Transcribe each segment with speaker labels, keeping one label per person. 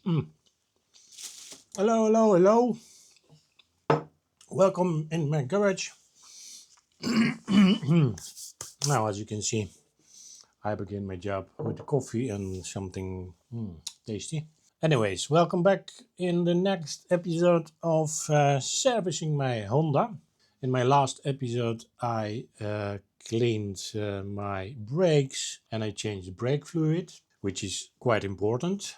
Speaker 1: Hello, hello, hello. Welcome in my garage. Now, as you can see, I begin my job with coffee and something tasty. Anyways, welcome back in the next episode of servicing my Honda. In my last episode, I cleaned my brakes and I changed the brake fluid, which is quite important.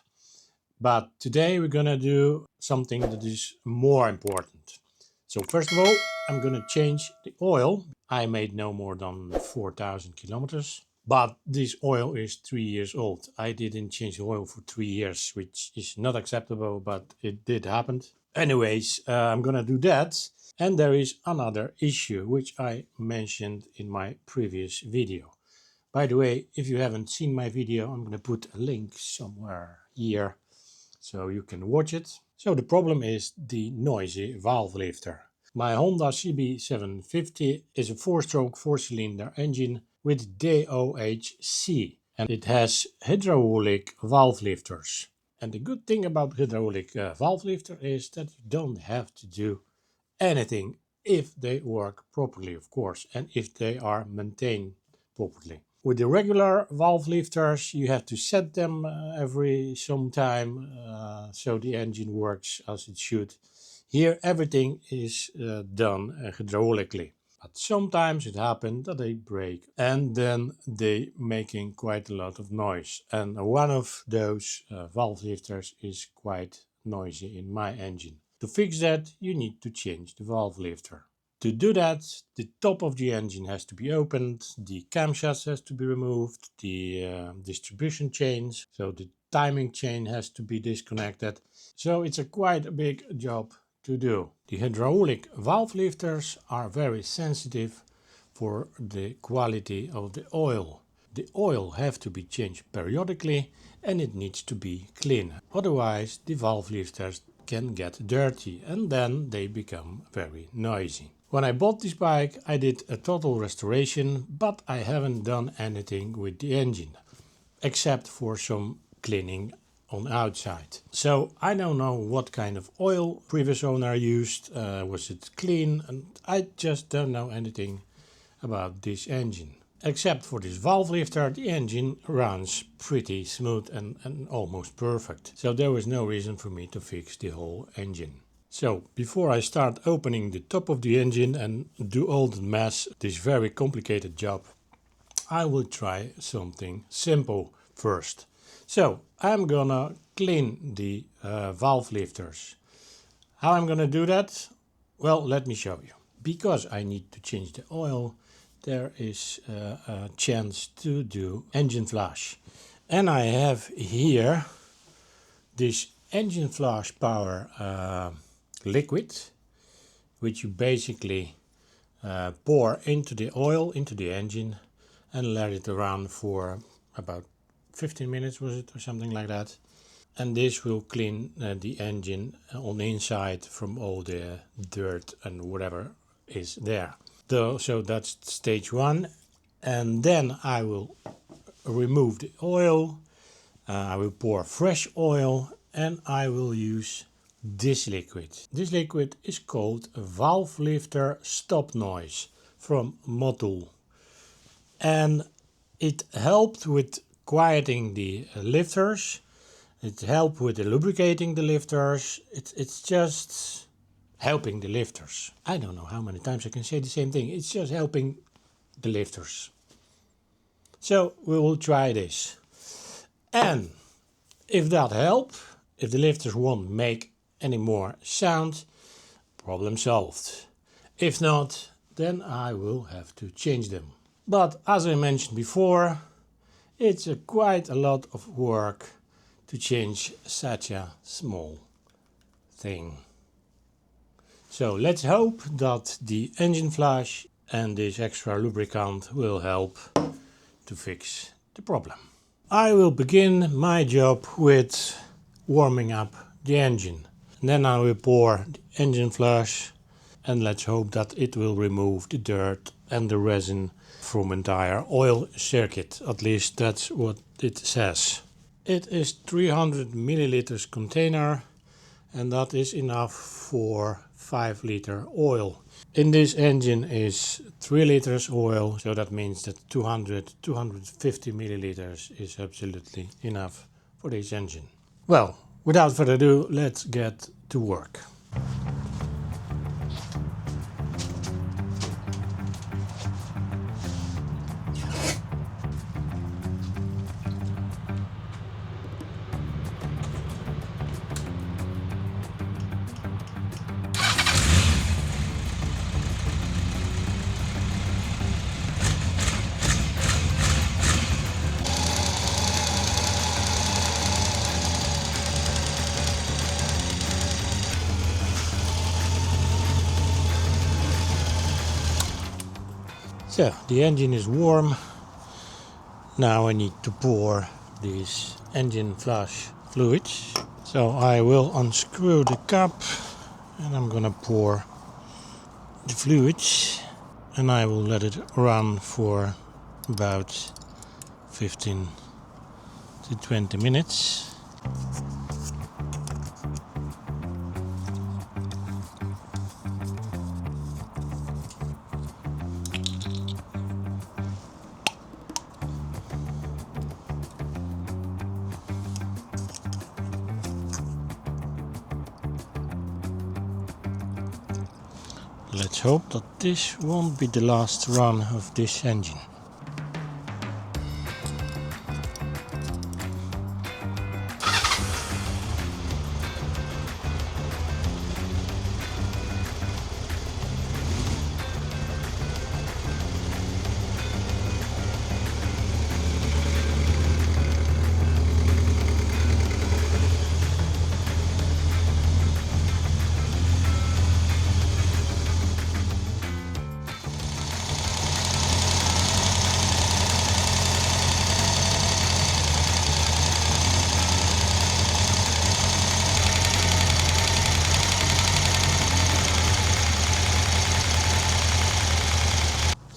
Speaker 1: But today we're gonna do something that is more important. So first of all, I'm gonna change the oil. I made no more than 4,000 kilometers, but this oil is 3 years old. I didn't change the oil for 3 years, which is not acceptable, but it did happen. Anyways, I'm gonna do that. And there is another issue, which I mentioned in my previous video. By the way, if you haven't seen my video, I'm gonna put a link somewhere here so you can watch it. So the problem is the noisy valve lifter. My Honda CB750 is a 4-stroke 4-cylinder engine with DOHC and it has hydraulic valve lifters. And the good thing about hydraulic valve lifter is that you don't have to do anything if they work properly, of course, and if they are maintained properly. With the regular valve lifters, you have to set them every some time so the engine works as it should. Here, everything is done hydraulically. But sometimes it happens that they break and then they making quite a lot of noise. And one of those valve lifters is quite noisy in my engine. To fix that, you need to change the valve lifter. To do that, the top of the engine has to be opened, the camshafts has to be removed, the distribution chains, so the timing chain has to be disconnected. So it's quite a big job to do. The hydraulic valve lifters are very sensitive for the quality of the oil. The oil have to be changed periodically and it needs to be clean. Otherwise the valve lifters can get dirty and then they become very noisy. When I bought this bike, I did a total restoration, but I haven't done anything with the engine, except for some cleaning on outside. So I don't know what kind of oil previous owner used, was it clean, and I just don't know anything about this engine. Except for this valve lifter, the engine runs pretty smooth and almost perfect. So there was no reason for me to fix the whole engine. So before I start opening the top of the engine and do all the mess, this very complicated job, I will try something simple first. So I'm gonna clean the valve lifters. How I'm gonna do that? Well, let me show you. Because I need to change the oil, there is a chance to do engine flush. And I have here this engine flush power liquid, which you basically pour into the oil, into the engine, and let it run for about 15 minutes, was it, or something like that. And this will clean the engine on the inside from all the dirt and whatever is there. So that's stage one. And then I will remove the oil, I will pour fresh oil, and I will use this liquid. This liquid is called valve lifter stop noise from MotoAndy. And it helped with quieting the lifters. It helped with the lubricating the lifters. It's just helping the lifters. I don't know how many times I can say the same thing. It's just helping the lifters. So we will try this. And if that helps, if the lifters won't make any more sound, problem solved. If not, then I will have to change them. But as I mentioned before, it's quite a lot of work to change such a small thing. So let's hope that the engine flush and this extra lubricant will help to fix the problem. I will begin my job with warming up the engine. And then I will pour the engine flush and let's hope that it will remove the dirt and the resin from entire oil circuit. At least that's what it says. It is 300 milliliters container, and that is enough for 5-liter oil. In this engine is 3 liters oil, so that means that 250 milliliters is absolutely enough for this engine. Well, without further ado, let's get to work. So, the engine is warm. Now I need to pour this engine flush fluids. So I will unscrew the cap and I'm gonna pour the fluids and I will let it run for about 15 to 20 minutes. Let's hope that this won't be the last run of this engine.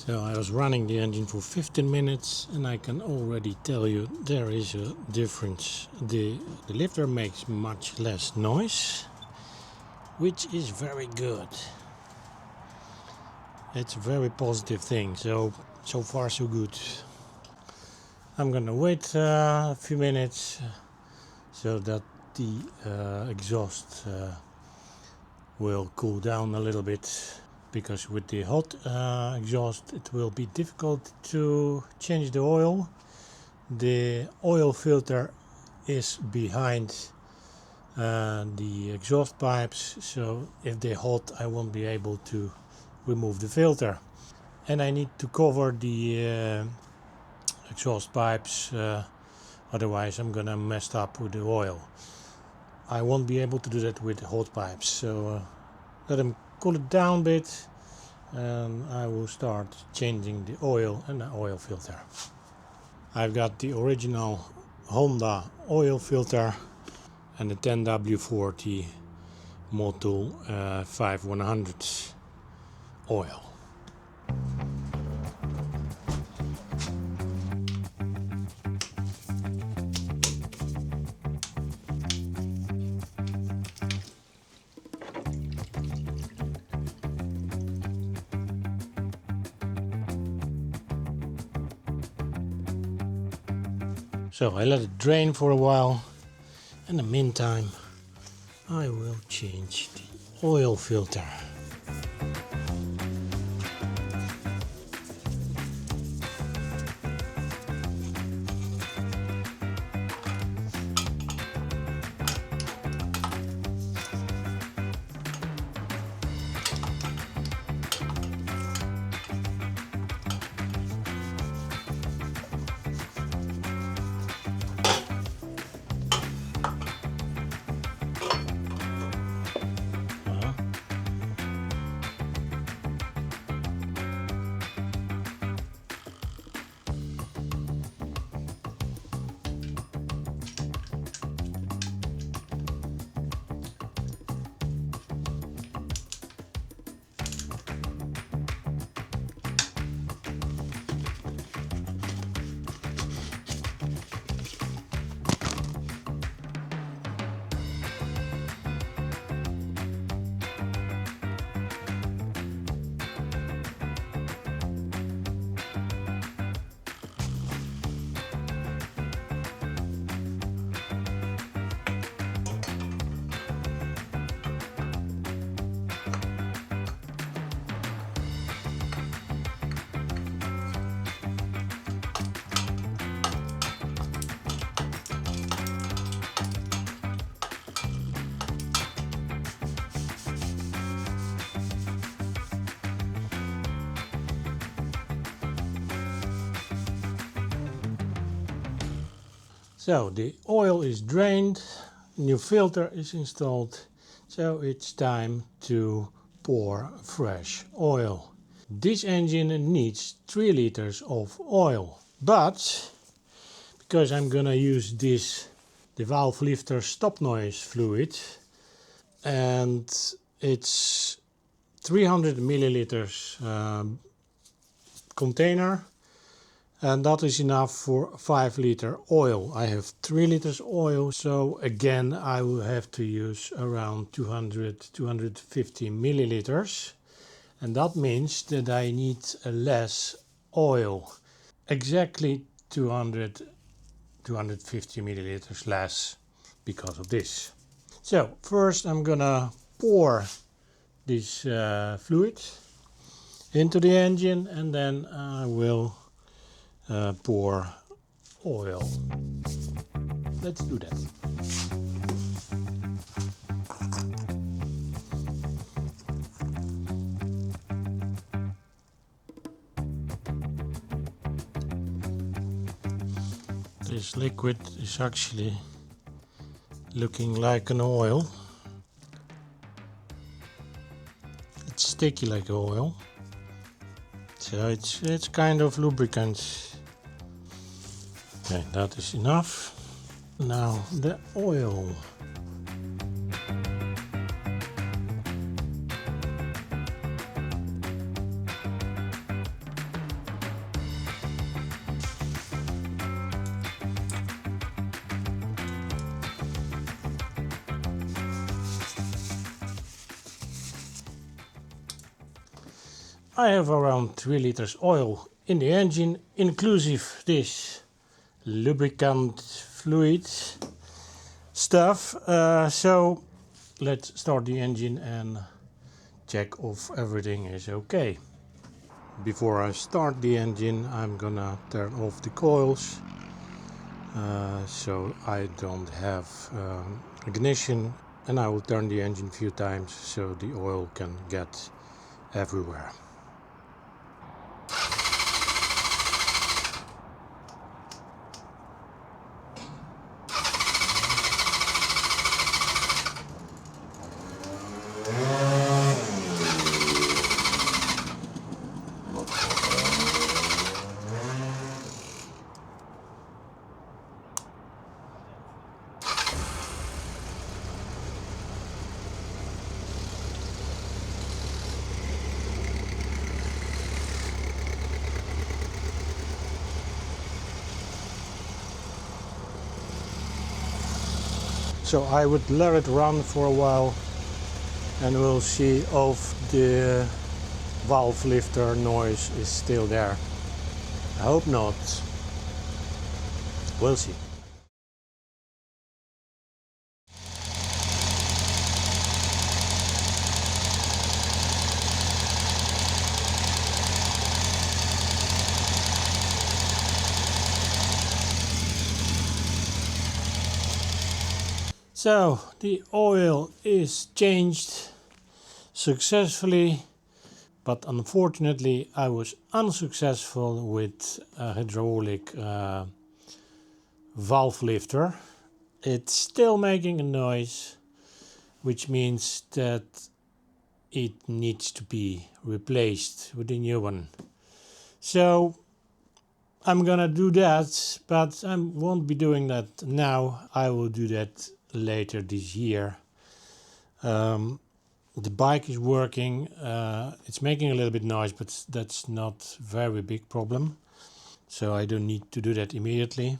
Speaker 1: So I was running the engine for 15 minutes and I can already tell you there is a difference. The lifter makes much less noise, which is very good. It's a very positive thing, so far so good. I'm gonna wait a few minutes so that the exhaust will cool down a little bit. Because with the hot exhaust it will be difficult to change the oil. The oil filter is behind the exhaust pipes, so if they're hot I won't be able to remove the filter. And I need to cover the exhaust pipes, otherwise I'm gonna mess up with the oil. I won't be able to do that with hot pipes, so let them cool it down a bit and I will start changing the oil and the oil filter. I've got the original Honda oil filter and the 10W40 Motul 5100 oil. So I let it drain for a while. In the meantime, I will change the oil filter. So the oil is drained, new filter is installed, so it's time to pour fresh oil. This engine needs 3 liters of oil, but because I'm gonna use the valve lifter stop noise fluid, and it's 300 milliliters container, and that is enough for 5 liter oil. I have 3 liters oil, so again I will have to use around 250 milliliters, and that means that I need less oil, exactly 250 milliliters less because of this. So first I'm gonna pour this fluid into the engine, and then I will pour oil. Let's do that. This liquid is actually looking like an oil. It's sticky like oil, so it's kind of lubricant. Okay, that is enough. Now the oil. I have around 3 liters oil in the engine, inclusive this lubricant fluid stuff. So let's start the engine and check if everything is okay. Before I start the engine, I'm gonna turn off the coils so I don't have ignition, and I will turn the engine a few times so the oil can get everywhere. So I would let it run for a while, and we'll see if the valve lifter noise is still there. I hope not. We'll see. So the oil is changed successfully, but unfortunately I was unsuccessful with a hydraulic valve lifter. It's still making a noise, which means that it needs to be replaced with a new one. So I'm gonna do that, but I won't be doing that now. I will do that later this year. The bike is working. It's making a little bit noise, but that's not very big problem, so I don't need to do that immediately.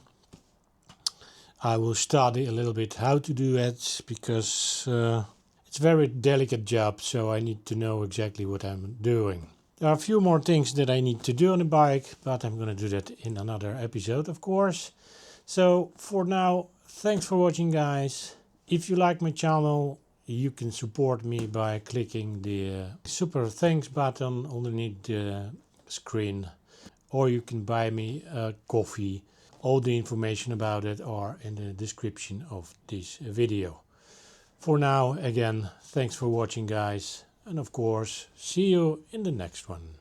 Speaker 1: I will study a little bit how to do it, because it's a very delicate job, so I need to know exactly what I'm doing. There are a few more things that I need to do on the bike, but I'm going to do that in another episode, of course. So for now, thanks for watching, guys. If you like my channel, you can support me by clicking the super thanks button underneath the screen, or you can buy me a coffee. All the information about it are in the description of this video. For now, again, thanks for watching, guys, and of course, see you in the next one.